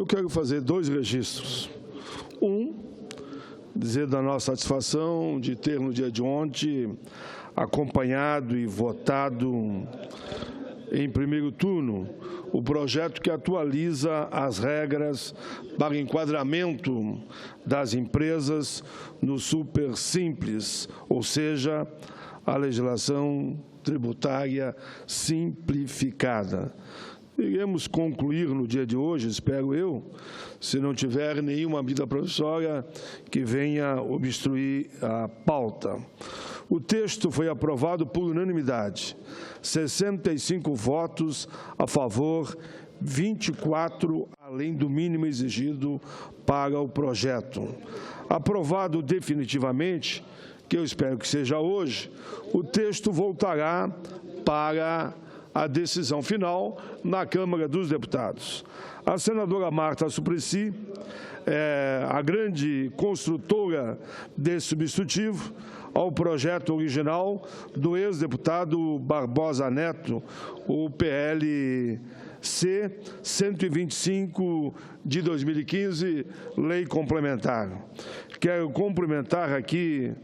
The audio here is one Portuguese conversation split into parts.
Eu quero fazer dois registros. Dizer da nossa satisfação de ter, no dia de ontem, acompanhado e votado em primeiro turno o projeto que atualiza as regras para enquadramento das empresas no Super Simples, ou seja, a legislação tributária simplificada. Iremos concluir no dia de hoje, espero eu, se não tiver nenhuma medida provisória que venha obstruir a pauta. O texto foi aprovado por unanimidade, 65 votos a favor, 24 além do mínimo exigido para o projeto. Aprovado definitivamente, que eu espero que seja hoje, o texto voltará para a decisão final na Câmara dos Deputados. A senadora Marta Suplicy, a grande construtora desse substitutivo ao projeto original do ex-deputado Barbosa Neto, o PLC 125 de 2015, lei complementar. Quero cumprimentar aqui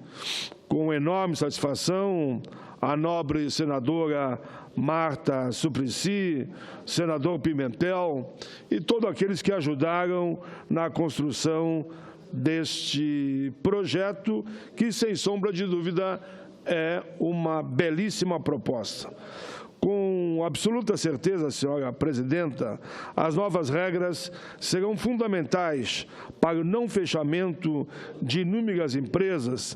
com enorme satisfação a nobre senadora Marta Suplicy, senador Pimentel e todos aqueles que ajudaram na construção deste projeto, que, sem sombra de dúvida, é uma belíssima proposta. Com absoluta certeza, senhora presidenta, as novas regras serão fundamentais para o não fechamento de inúmeras empresas,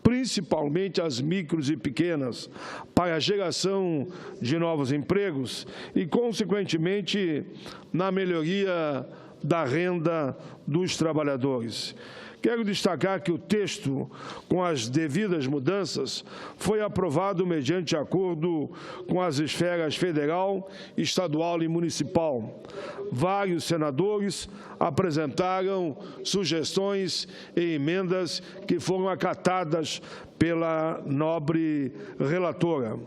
principalmente as micros e pequenas, para a geração de novos empregos e, consequentemente, na melhoria da renda dos trabalhadores. Quero destacar que o texto, com as devidas mudanças, foi aprovado mediante acordo com as esferas federal, estadual e municipal. Vários senadores apresentaram sugestões e emendas que foram acatadas pela nobre relatora.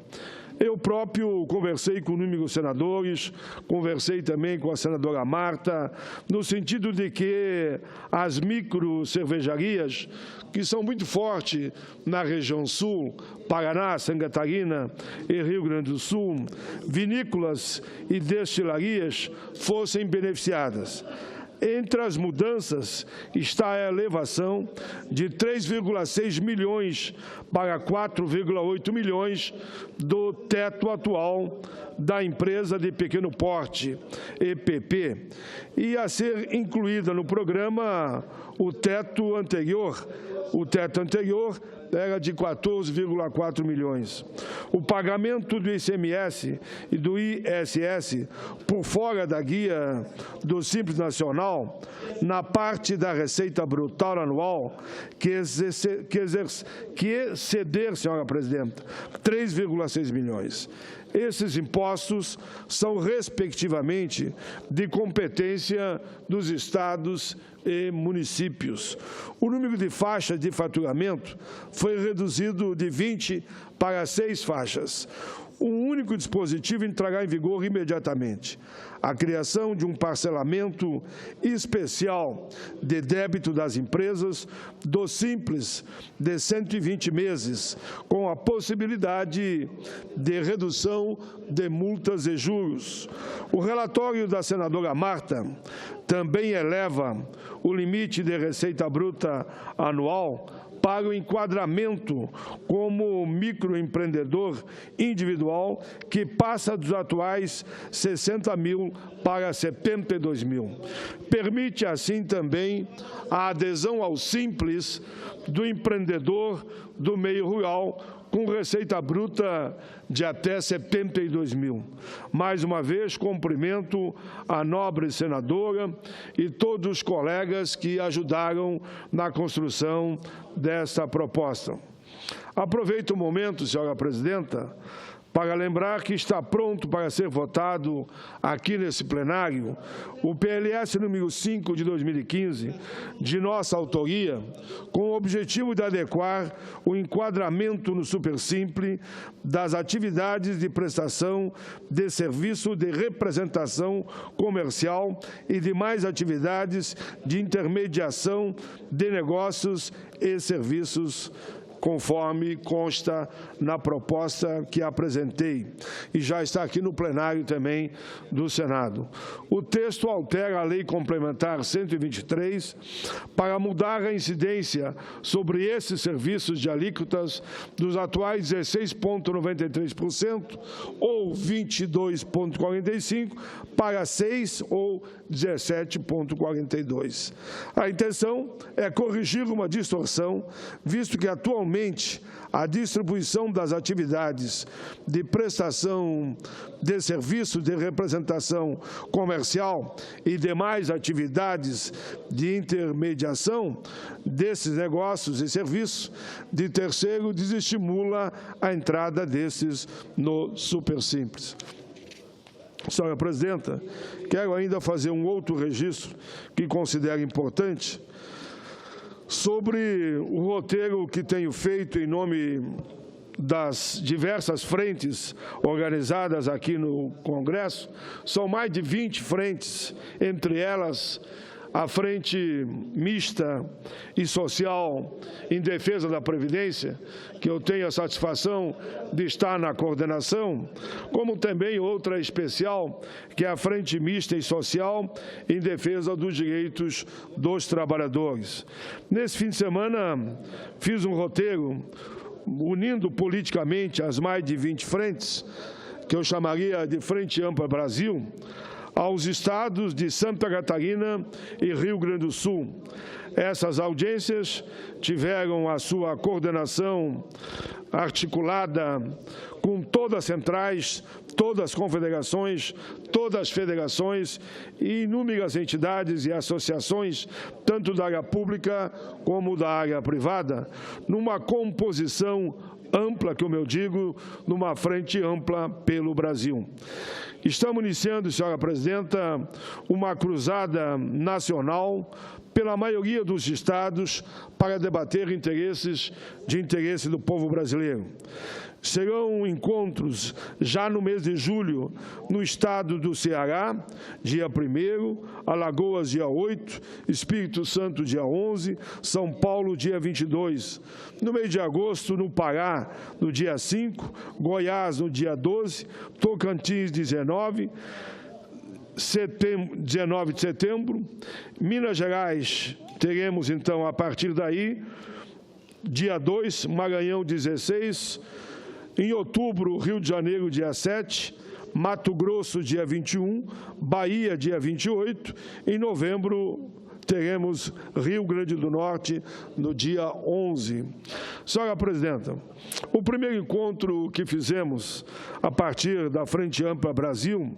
Eu próprio conversei com inúmeros senadores, conversei também com a senadora Marta, no sentido de que as microcervejarias, que são muito fortes na região sul, Paraná, Santa Catarina e Rio Grande do Sul, vinícolas e destilarias, fossem beneficiadas. Entre as mudanças está a elevação de 3,6 milhões para 4,8 milhões do teto atual da empresa de pequeno porte, EPP, e a ser incluída no programa o teto anterior. O teto anterior era de 14,4 milhões. O pagamento do ICMS e do ISS por fora da guia do Simples Nacional, na parte da receita brutal anual, que exceder, senhora presidenta, 3,6 milhões. Esses impostos são, respectivamente, de competência dos estados e municípios. O número de faixas de faturamento foi reduzido de 20 para 6 faixas. Um único dispositivo entrará em vigor imediatamente: a criação de um parcelamento especial de débito das empresas do Simples de 120 meses, com a possibilidade de redução de multas e juros. O relatório da senadora Marta também eleva o limite de receita bruta anual para o enquadramento como microempreendedor individual, que passa dos atuais 60 mil para 72 mil. Permite, assim, também a adesão ao Simples do empreendedor do meio rural, com receita bruta de até 72 mil. Mais uma vez, cumprimento a nobre senadora e todos os colegas que ajudaram na construção dessa proposta. Aproveito o momento, senhora presidenta, para lembrar que está pronto para ser votado aqui nesse plenário o PLS número 5 de 2015, de nossa autoria, com o objetivo de adequar o enquadramento no Supersimples das atividades de prestação de serviço de representação comercial e demais atividades de intermediação de negócios e serviços, conforme consta na proposta que apresentei, e já está aqui no plenário também do Senado. O texto altera a Lei Complementar 123 para mudar a incidência sobre esses serviços de alíquotas dos atuais 16,93% ou 22,45% para 6% ou 17,42%. A intenção é corrigir uma distorção, visto que atualmente a distribuição das atividades de prestação de serviço de representação comercial e demais atividades de intermediação desses negócios e serviços de terceiro desestimula a entrada desses no Supersimples. Senhora Presidenta, quero ainda fazer um outro registro que considero importante sobre o roteiro que tenho feito em nome das diversas frentes organizadas aqui no Congresso. São mais de 20 frentes, entre elas a Frente Mista e Social em Defesa da Previdência, que eu tenho a satisfação de estar na coordenação, como também outra especial, que é a Frente Mista e Social em Defesa dos Direitos dos Trabalhadores. Nesse fim de semana, fiz um roteiro unindo politicamente as mais de 20 frentes, que eu chamaria de Frente Ampla Brasil, aos estados de Santa Catarina e Rio Grande do Sul. Essas audiências tiveram a sua coordenação articulada com todas as centrais, todas as confederações, todas as federações e inúmeras entidades e associações, tanto da área pública como da área privada, numa composição ampla, como eu digo, numa frente ampla pelo Brasil. Estamos iniciando, senhora Presidenta, uma cruzada nacional pela maioria dos estados para debater interesse do povo brasileiro. Serão encontros já no mês de julho no estado do Ceará, dia 1º, Alagoas, dia 8, Espírito Santo, dia 11, São Paulo, dia 22. No mês de agosto, no Pará, no dia 5, Goiás, no dia 12, Tocantins, 19 de setembro, Minas Gerais, teremos então, a partir daí, dia 2, Maranhão, 16, em outubro, Rio de Janeiro, dia 7, Mato Grosso, dia 21, Bahia, dia 28, em novembro, teremos Rio Grande do Norte no dia 11. Senhora Presidenta, o primeiro encontro que fizemos a partir da Frente Ampla Brasil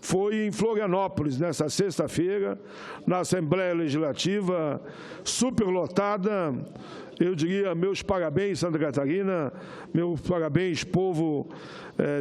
foi em Florianópolis, nesta sexta-feira, na Assembleia Legislativa, superlotada. Eu diria, meus parabéns, Santa Catarina, meus parabéns, povo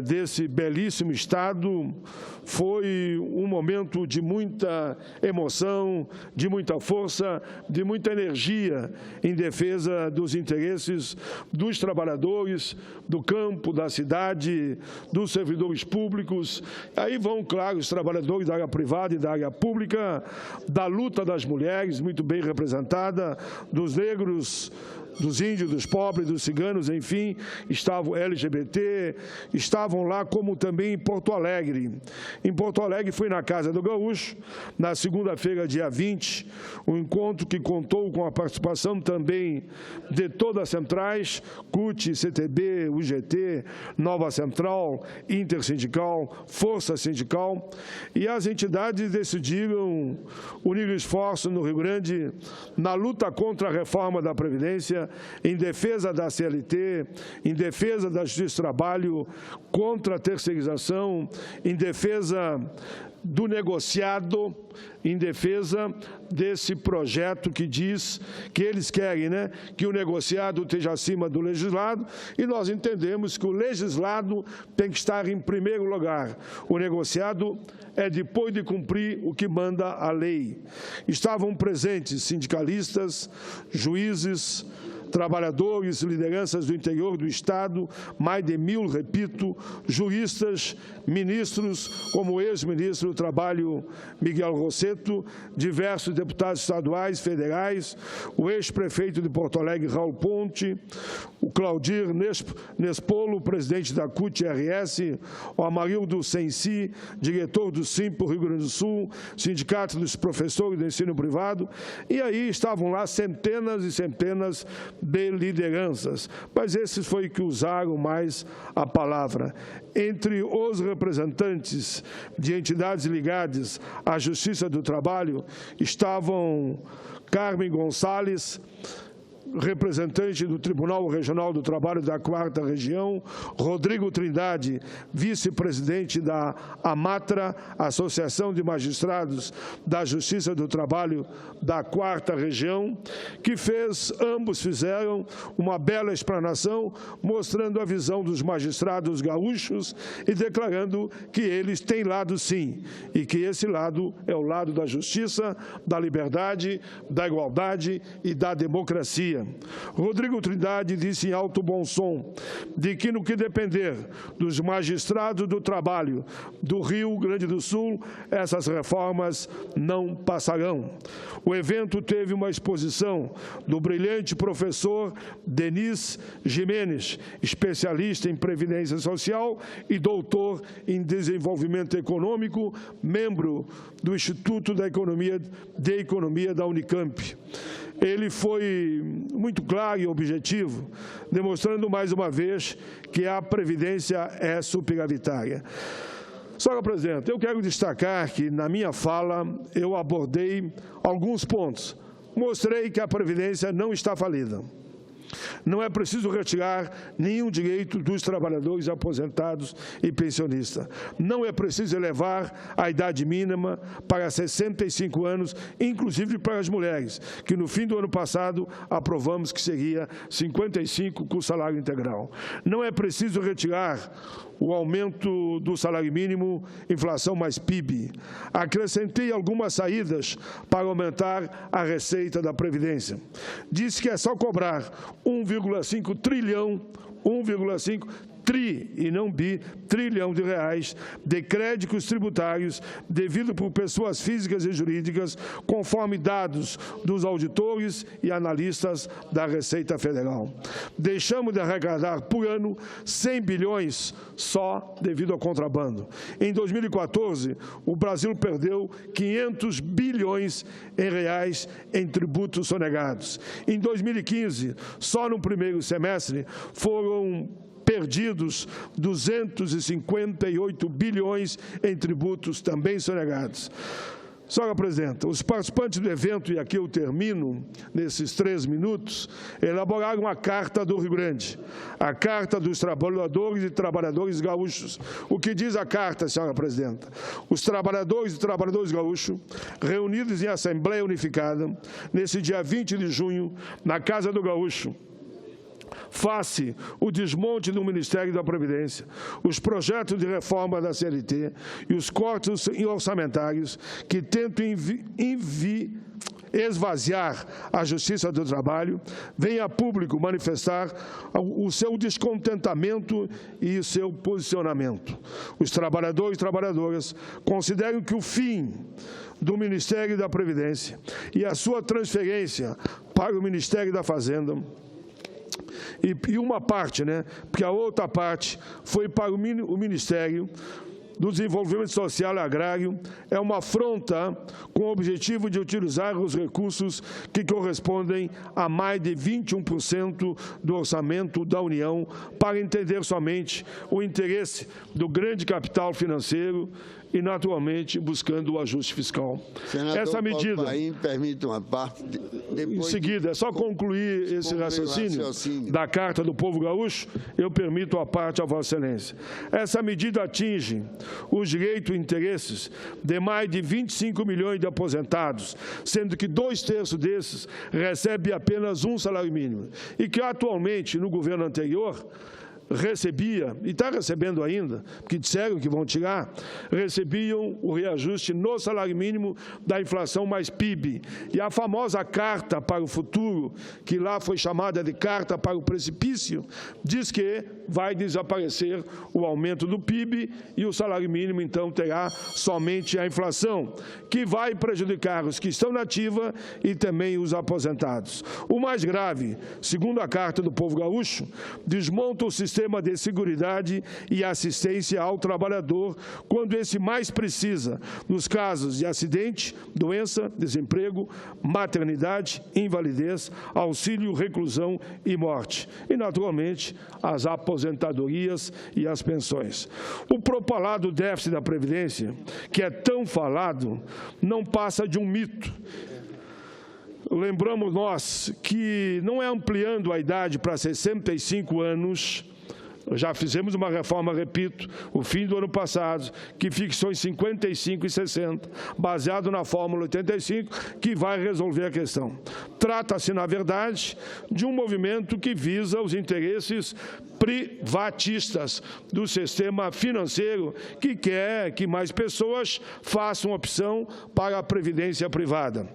desse belíssimo estado. Foi um momento de muita emoção, de muita força, de muita energia em defesa dos interesses dos trabalhadores, do campo, da cidade, dos servidores públicos. Aí vão, claro, os trabalhadores da área privada e da área pública, da luta das mulheres, muito bem representada, dos negros, dos índios, dos pobres, dos ciganos, enfim, estavam LGBT, estavam lá, como também em Porto Alegre. Em Porto Alegre, fui na Casa do Gaúcho, na segunda-feira, dia 20, um encontro que contou com a participação também de todas as centrais, CUT, CTB, UGT, Nova Central, Intersindical, Força Sindical, e as entidades decidiram unir esforços no Rio Grande na luta contra a reforma da Previdência, em defesa da CLT, em defesa da Justiça do Trabalho, contra a terceirização, em defesa do negociado em defesa desse projeto que diz que eles querem, né, que o negociado esteja acima do legislado, e nós entendemos que o legislado tem que estar em primeiro lugar. O negociado é depois de cumprir o que manda a lei. Estavam presentes sindicalistas, juízes, trabalhadores, lideranças do interior do Estado, mais de 1.000, repito, juristas, ministros, como o ex-ministro do Trabalho Miguel Rosseto, diversos deputados estaduais, federais, o ex-prefeito de Porto Alegre, Raul Ponte, o Claudir Nespolo, presidente da CUT-RS, o Amarildo Sensi, diretor do SIMPO Rio Grande do Sul, Sindicato dos Professores do Ensino Privado, e aí estavam lá centenas e centenas de lideranças, mas esses foi que usaram mais a palavra. Entre os representantes de entidades ligadas à Justiça do Trabalho estavam Carmen Gonçalves, representante do Tribunal Regional do Trabalho da 4ª Região, Rodrigo Trindade, vice-presidente da AMATRA, Associação de Magistrados da Justiça do Trabalho da 4ª Região, que ambos fizeram uma bela explanação, mostrando a visão dos magistrados gaúchos e declarando que eles têm lado sim, e que esse lado é o lado da justiça, da liberdade, da igualdade e da democracia. Rodrigo Trindade disse em alto bom som de que, no que depender dos magistrados do trabalho do Rio Grande do Sul, essas reformas não passarão. O evento teve uma exposição do brilhante professor Denis Jimenez, especialista em Previdência Social e doutor em Desenvolvimento Econômico, membro do Instituto de Economia da Unicamp. Ele foi muito claro e objetivo, demonstrando mais uma vez que a Previdência é superavitária. Senhora Presidente, eu quero destacar que, na minha fala, eu abordei alguns pontos. Mostrei que a Previdência não está falida. Não é preciso retirar nenhum direito dos trabalhadores aposentados e pensionistas. Não é preciso elevar a idade mínima para 65 anos, inclusive para as mulheres, que no fim do ano passado aprovamos que seria 55 com salário integral. Não é preciso retirar o aumento do salário mínimo, inflação mais PIB. Acrescentei algumas saídas para aumentar a receita da Previdência. Disse que é só cobrar 1,5 trilhão, 1,5 tri, e não bi, trilhão de reais de créditos tributários devido por pessoas físicas e jurídicas, conforme dados dos auditores e analistas da Receita Federal. Deixamos de arrecadar por ano 100 bilhões só devido ao contrabando. Em 2014, o Brasil perdeu 500 bilhões em reais em tributos sonegados. Em 2015, só no primeiro semestre, foram perdidos 258 bilhões em tributos também sonegados. Senhora Presidenta, os participantes do evento, e aqui eu termino nesses 3 minutos, elaboraram a Carta do Rio Grande, a Carta dos Trabalhadores e Trabalhadoras Gaúchos. O que diz a Carta, Senhora Presidenta? Os trabalhadores e trabalhadoras gaúchos, reunidos em Assembleia Unificada, nesse dia 20 de junho, na Casa do Gaúcho, face o desmonte do Ministério da Previdência, os projetos de reforma da CLT e os cortes orçamentários que tentam esvaziar a Justiça do Trabalho, vem a público manifestar o seu descontentamento e o seu posicionamento. Os trabalhadores e trabalhadoras consideram que o fim do Ministério da Previdência e a sua transferência para o Ministério da Fazenda e uma parte, porque a outra parte foi para o Ministério do Desenvolvimento Social e Agrário, é uma afronta com o objetivo de utilizar os recursos que correspondem a mais de 21% do orçamento da União para entender somente o interesse do grande capital financeiro e, naturalmente, buscando o ajuste fiscal. Senador Essa medida... Paulo Paim, permite uma parte... Em seguida, é só concluir esse raciocínio da Carta do Povo Gaúcho, eu permito a parte a Vossa Excelência. Essa medida atinge os direitos e interesses de mais de 25 milhões de aposentados, sendo que 2/3 desses recebem apenas um salário mínimo, e que atualmente, no governo anterior, recebia, e está recebendo ainda, porque disseram que vão tirar, recebiam o reajuste no salário mínimo da inflação mais PIB. E a famosa carta para o futuro, que lá foi chamada de carta para o precipício, diz que vai desaparecer o aumento do PIB e o salário mínimo, então, terá somente a inflação, que vai prejudicar os que estão na ativa e também os aposentados. O mais grave, segundo a Carta do Povo Gaúcho, desmonta o sistema de seguridade e assistência ao trabalhador quando esse mais precisa, nos casos de acidente, doença, desemprego, maternidade, invalidez, auxílio, reclusão e morte. E, naturalmente, as aposentadorias e as pensões. O propalado déficit da Previdência, que é tão falado, não passa de um mito. Lembramos nós que não é ampliando a idade para 65 anos, já fizemos uma reforma, repito, o fim do ano passado, que fixou em 55 e 60, baseado na fórmula 85, que vai resolver a questão. Trata-se, na verdade, de um movimento que visa os interesses privatistas do sistema financeiro, que quer que mais pessoas façam opção para a previdência privada.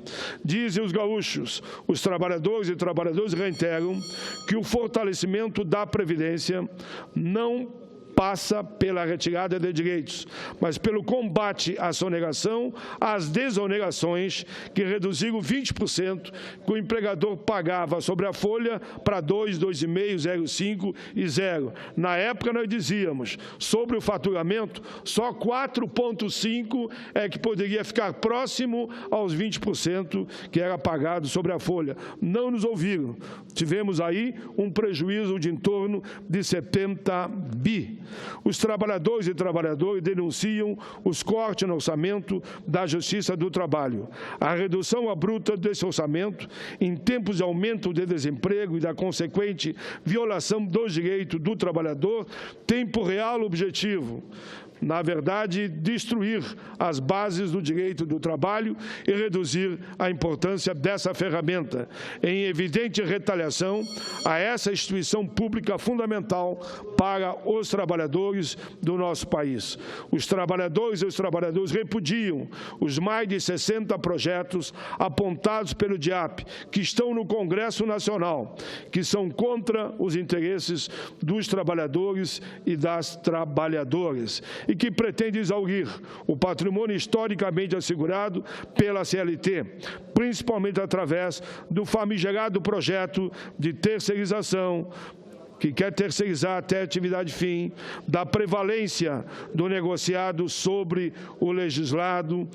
Dizem os gaúchos, os trabalhadores e trabalhadoras reiteram que o fortalecimento da previdência não passa pela retirada de direitos, mas pelo combate à sonegação, às desonerações, que reduziram 20% que o empregador pagava sobre a folha para 2, 2,5, 0,5 e 0. Na época, nós dizíamos, sobre o faturamento, só 4,5% é que poderia ficar próximo aos 20% que era pagado sobre a folha. Não nos ouviram. Tivemos aí um prejuízo de em torno de 70 bi. Os trabalhadores e trabalhadoras denunciam os cortes no orçamento da Justiça do Trabalho. A redução abrupta desse orçamento, em tempos de aumento de desemprego e da consequente violação dos direitos do trabalhador, tem por real objetivo, na verdade, destruir as bases do direito do trabalho e reduzir a importância dessa ferramenta, em evidente retaliação a essa instituição pública fundamental para os trabalhadores do nosso país. Os trabalhadores e os trabalhadores repudiam os mais de 60 projetos apontados pelo DIAP, que estão no Congresso Nacional, que são contra os interesses dos trabalhadores e das trabalhadoras, e que pretende exaurir o patrimônio historicamente assegurado pela CLT, principalmente através do famigerado projeto de terceirização, que quer terceirizar até a atividade fim, da prevalência do negociado sobre o legislado,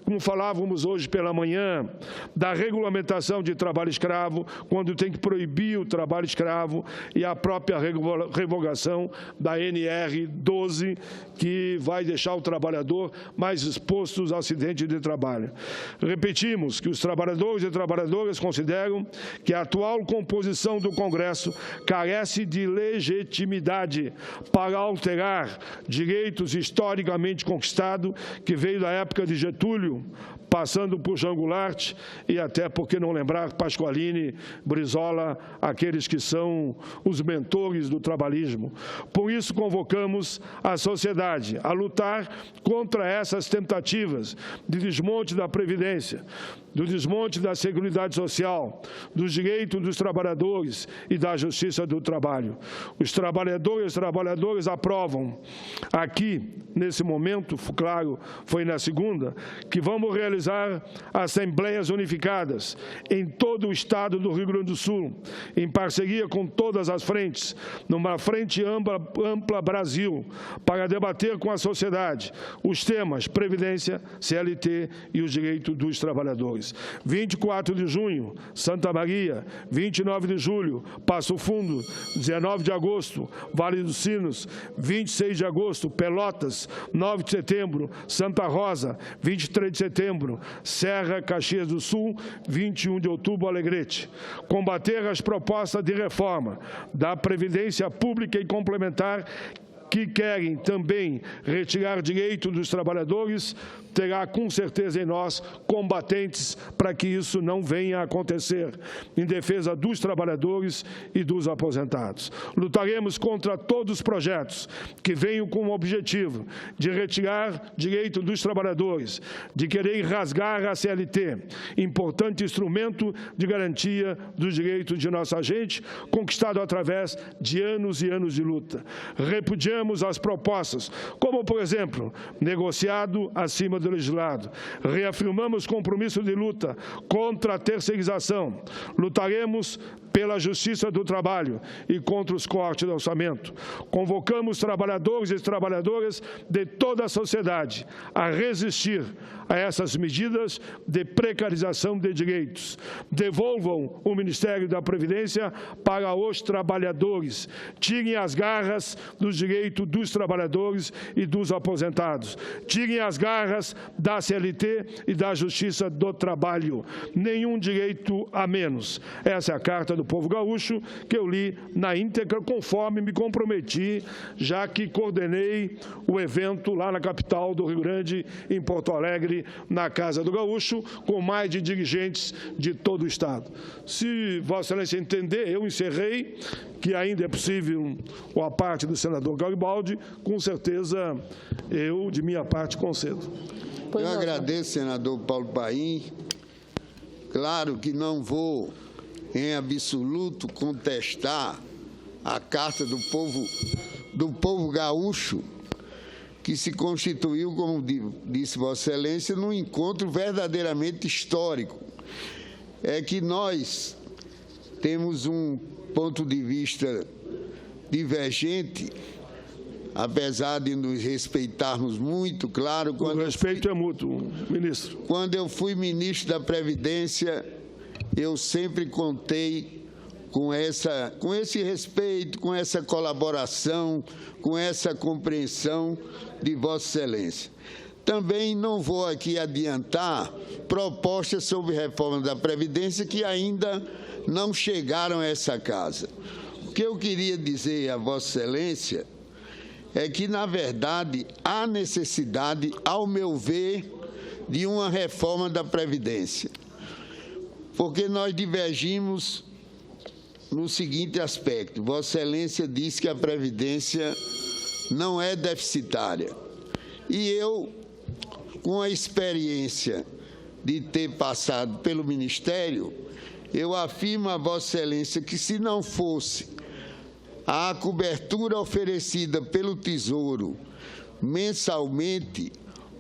como falávamos hoje pela manhã, da regulamentação de trabalho escravo, quando tem que proibir o trabalho escravo, e a própria revogação da NR 12, que vai deixar o trabalhador mais exposto aos acidentes de trabalho. Repetimos que os trabalhadores e trabalhadoras consideram que a atual composição do Congresso carece de legitimidade para alterar direitos historicamente conquistados, que veio da época de Getúlio, passando por João Goulart e até, por que não lembrar, Pasqualini, Brizola, aqueles que são os mentores do trabalhismo. Por isso, convocamos a sociedade a lutar contra essas tentativas de desmonte da Previdência, do desmonte da Seguridade Social, dos direitos dos trabalhadores e da Justiça do Trabalho. Os trabalhadores e as trabalhadoras aprovam aqui, nesse momento, claro, foi na segunda, que vamos realizar assembleias unificadas em todo o estado do Rio Grande do Sul, em parceria com todas as frentes, numa frente ampla Brasil, para debater com a sociedade os temas Previdência, CLT e os direitos dos trabalhadores. 24 de junho, Santa Maria, 29 de julho, Passo Passo Fundo, 19 de agosto, Vale dos Sinos, 26 de agosto, Pelotas, 9 de setembro, Santa Rosa, 23 de setembro, Serra, Caxias do Sul, 21 de outubro, Alegrete. Combater as propostas de reforma da Previdência Pública e Complementar que querem também retirar direito dos trabalhadores, terá com certeza em nós combatentes para que isso não venha a acontecer, em defesa dos trabalhadores e dos aposentados. Lutaremos contra todos os projetos que venham com o objetivo de retirar direito dos trabalhadores, de querer rasgar a CLT, importante instrumento de garantia dos direitos de nossa gente, conquistado através de anos e anos de luta. Repudiamos as propostas, como, por exemplo, negociado acima do legislado. Reafirmamos compromisso de luta contra a terceirização. Lutaremos pela justiça do trabalho e contra os cortes do orçamento. Convocamos trabalhadores e trabalhadoras de toda a sociedade a resistir a essas medidas de precarização de direitos. Devolvam o Ministério da Previdência para os trabalhadores. Tirem as garras dos direitos dos trabalhadores e dos aposentados. Tirem as garras da CLT e da Justiça do Trabalho. Nenhum direito a menos. Essa é a Carta do Povo Gaúcho, que eu li na íntegra, conforme me comprometi, já que coordenei o evento lá na capital do Rio Grande, em Porto Alegre, na Casa do Gaúcho, com mais de dirigentes de todo o Estado. Se Vossa Excelência entender, eu encerrei, que ainda é possível a parte do senador Garibaldi, com certeza eu, de minha parte, concedo. Eu agradeço, senador Paulo Paim. Claro que não vou, em absoluto, contestar a Carta do Povo Gaúcho, que se constituiu, como disse Vossa Excelência, num encontro verdadeiramente histórico. É que nós temos um ponto de vista divergente, apesar de nos respeitarmos muito, claro. O respeito é mútuo, ministro. Quando eu fui ministro da Previdência, eu sempre contei com esse respeito, com essa colaboração, com essa compreensão de Vossa Excelência. Também não vou aqui adiantar propostas sobre reforma da Previdência que ainda não chegaram a essa casa. O que eu queria dizer a Vossa Excelência é que, na verdade, há necessidade, ao meu ver, de uma reforma da Previdência, porque nós divergimos no seguinte aspecto. Vossa Excelência disse que a Previdência não é deficitária. E eu, com a experiência de ter passado pelo Ministério, eu afirmo a Vossa Excelência que, se não fosse a cobertura oferecida pelo Tesouro mensalmente,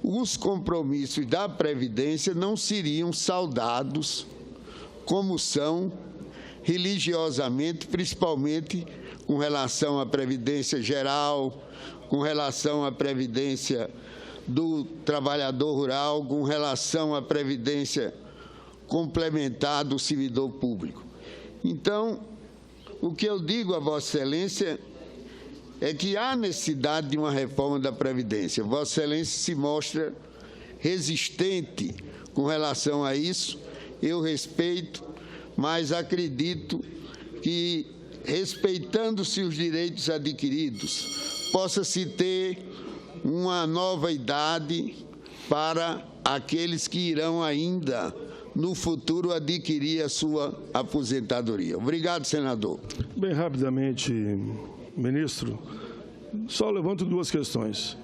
os compromissos da Previdência não seriam saldados como são religiosamente, principalmente com relação à Previdência Geral, com relação à Previdência do Trabalhador Rural, com relação à Previdência Complementar do Servidor Público. Então, o que eu digo a Vossa Excelência é que há necessidade de uma reforma da Previdência. Vossa Excelência se mostra resistente com relação a isso. Eu respeito, mas acredito que, respeitando-se os direitos adquiridos, possa-se ter uma nova idade para aqueles que irão ainda, no futuro, adquirir a sua aposentadoria. Obrigado, senador. Bem rapidamente, ministro, só levanto duas questões.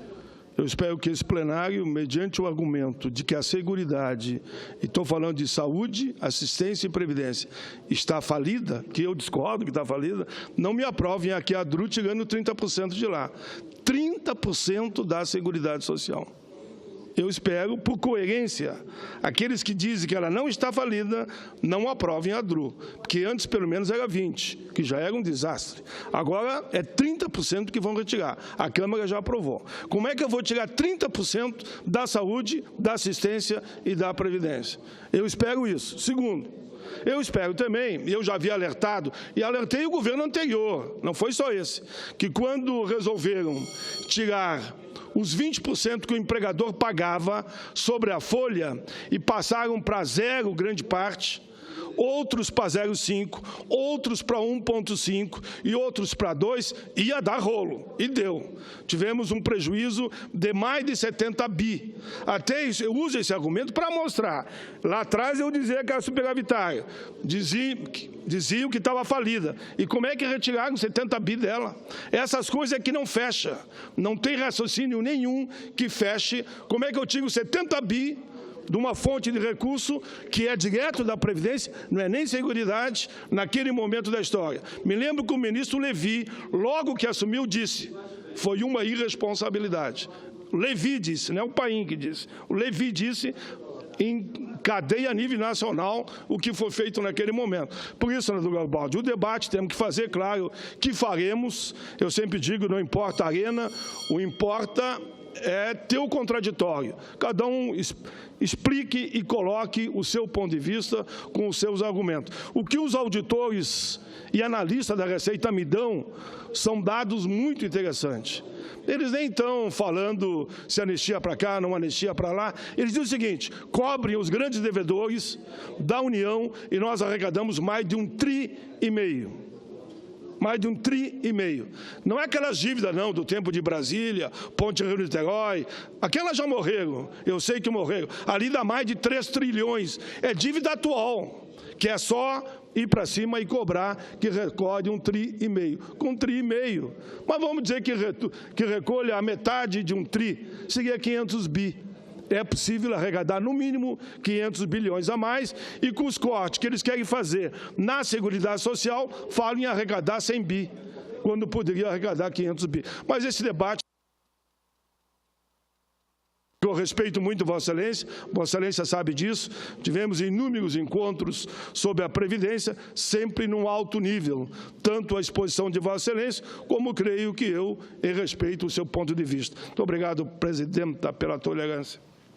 Eu espero que esse plenário, mediante o argumento de que a Seguridade, e estou falando de saúde, assistência e previdência, está falida, que eu discordo que está falida, não me aprovem aqui a DRU tirando 30% de lá. 30% da Seguridade Social. Eu espero, por coerência, aqueles que dizem que ela não está falida, não aprovem a DRU, porque antes, pelo menos, era 20%, que já era um desastre. Agora, é 30% que vão retirar. A Câmara já aprovou. Como é que eu vou tirar 30% da saúde, da assistência e da previdência? Eu espero isso. Segundo, Eu espero também, e eu já havia alertado, e alertei o governo anterior, não foi só esse, que quando resolveram tirar os 20% que o empregador pagava sobre a folha e passaram para zero grande parte, outros para 0,5, outros para 1,5 e outros para 2, ia dar rolo, e deu. Tivemos um prejuízo de mais de 70 bi. Até isso, eu uso esse argumento para mostrar. Lá atrás eu dizia que era superavitária, diziam que estava falida. E como é que retiraram 70 bi dela? Essas coisas é que não fecha. Não tem raciocínio nenhum que feche. Como é que eu tiro 70 bi de uma fonte de recurso que é direto da Previdência, não é nem Seguridade, naquele momento da história? Me lembro que o ministro Levi, logo que assumiu, disse: foi uma irresponsabilidade. O Levi disse, não é o Paim que disse. O Levi disse em cadeia a nível nacional o que foi feito naquele momento. Por isso, senador Garibaldi, o debate temos que fazer, claro, que faremos. Eu sempre digo, não importa a arena, o importa é ter o contraditório. Cada um explique e coloque o seu ponto de vista com os seus argumentos. O que os auditores e analistas da Receita me dão são dados muito interessantes. Eles nem estão falando se anistia para cá, não anistia para lá. Eles dizem o seguinte: cobrem os grandes devedores da União e nós arrecadamos mais de 1,5 tri. Mais de 1,5 tri. Não é aquelas dívidas, não, do tempo de Brasília, Ponte Rio-Niterói. Aquelas já morreram, eu sei que morreram. Ali dá mais de 3 trilhões. É dívida atual, que é só ir para cima e cobrar, que recolhe 1,5 tri. Com 1,5 tri. Mas vamos dizer que recolha a metade de 1 tri, seria 500 bi. É possível arrecadar, no mínimo, 500 bilhões a mais, e com os cortes que eles querem fazer na Seguridade Social, falam em arrecadar 100 bi, quando poderia arrecadar 500 bi. Mas esse debate, eu respeito muito Vossa Excelência sabe disso, tivemos inúmeros encontros sobre a Previdência, sempre num alto nível, tanto a exposição de Vossa Excelência, como creio que eu respeito o seu ponto de vista. Muito obrigado, presidenta, pela tolerância.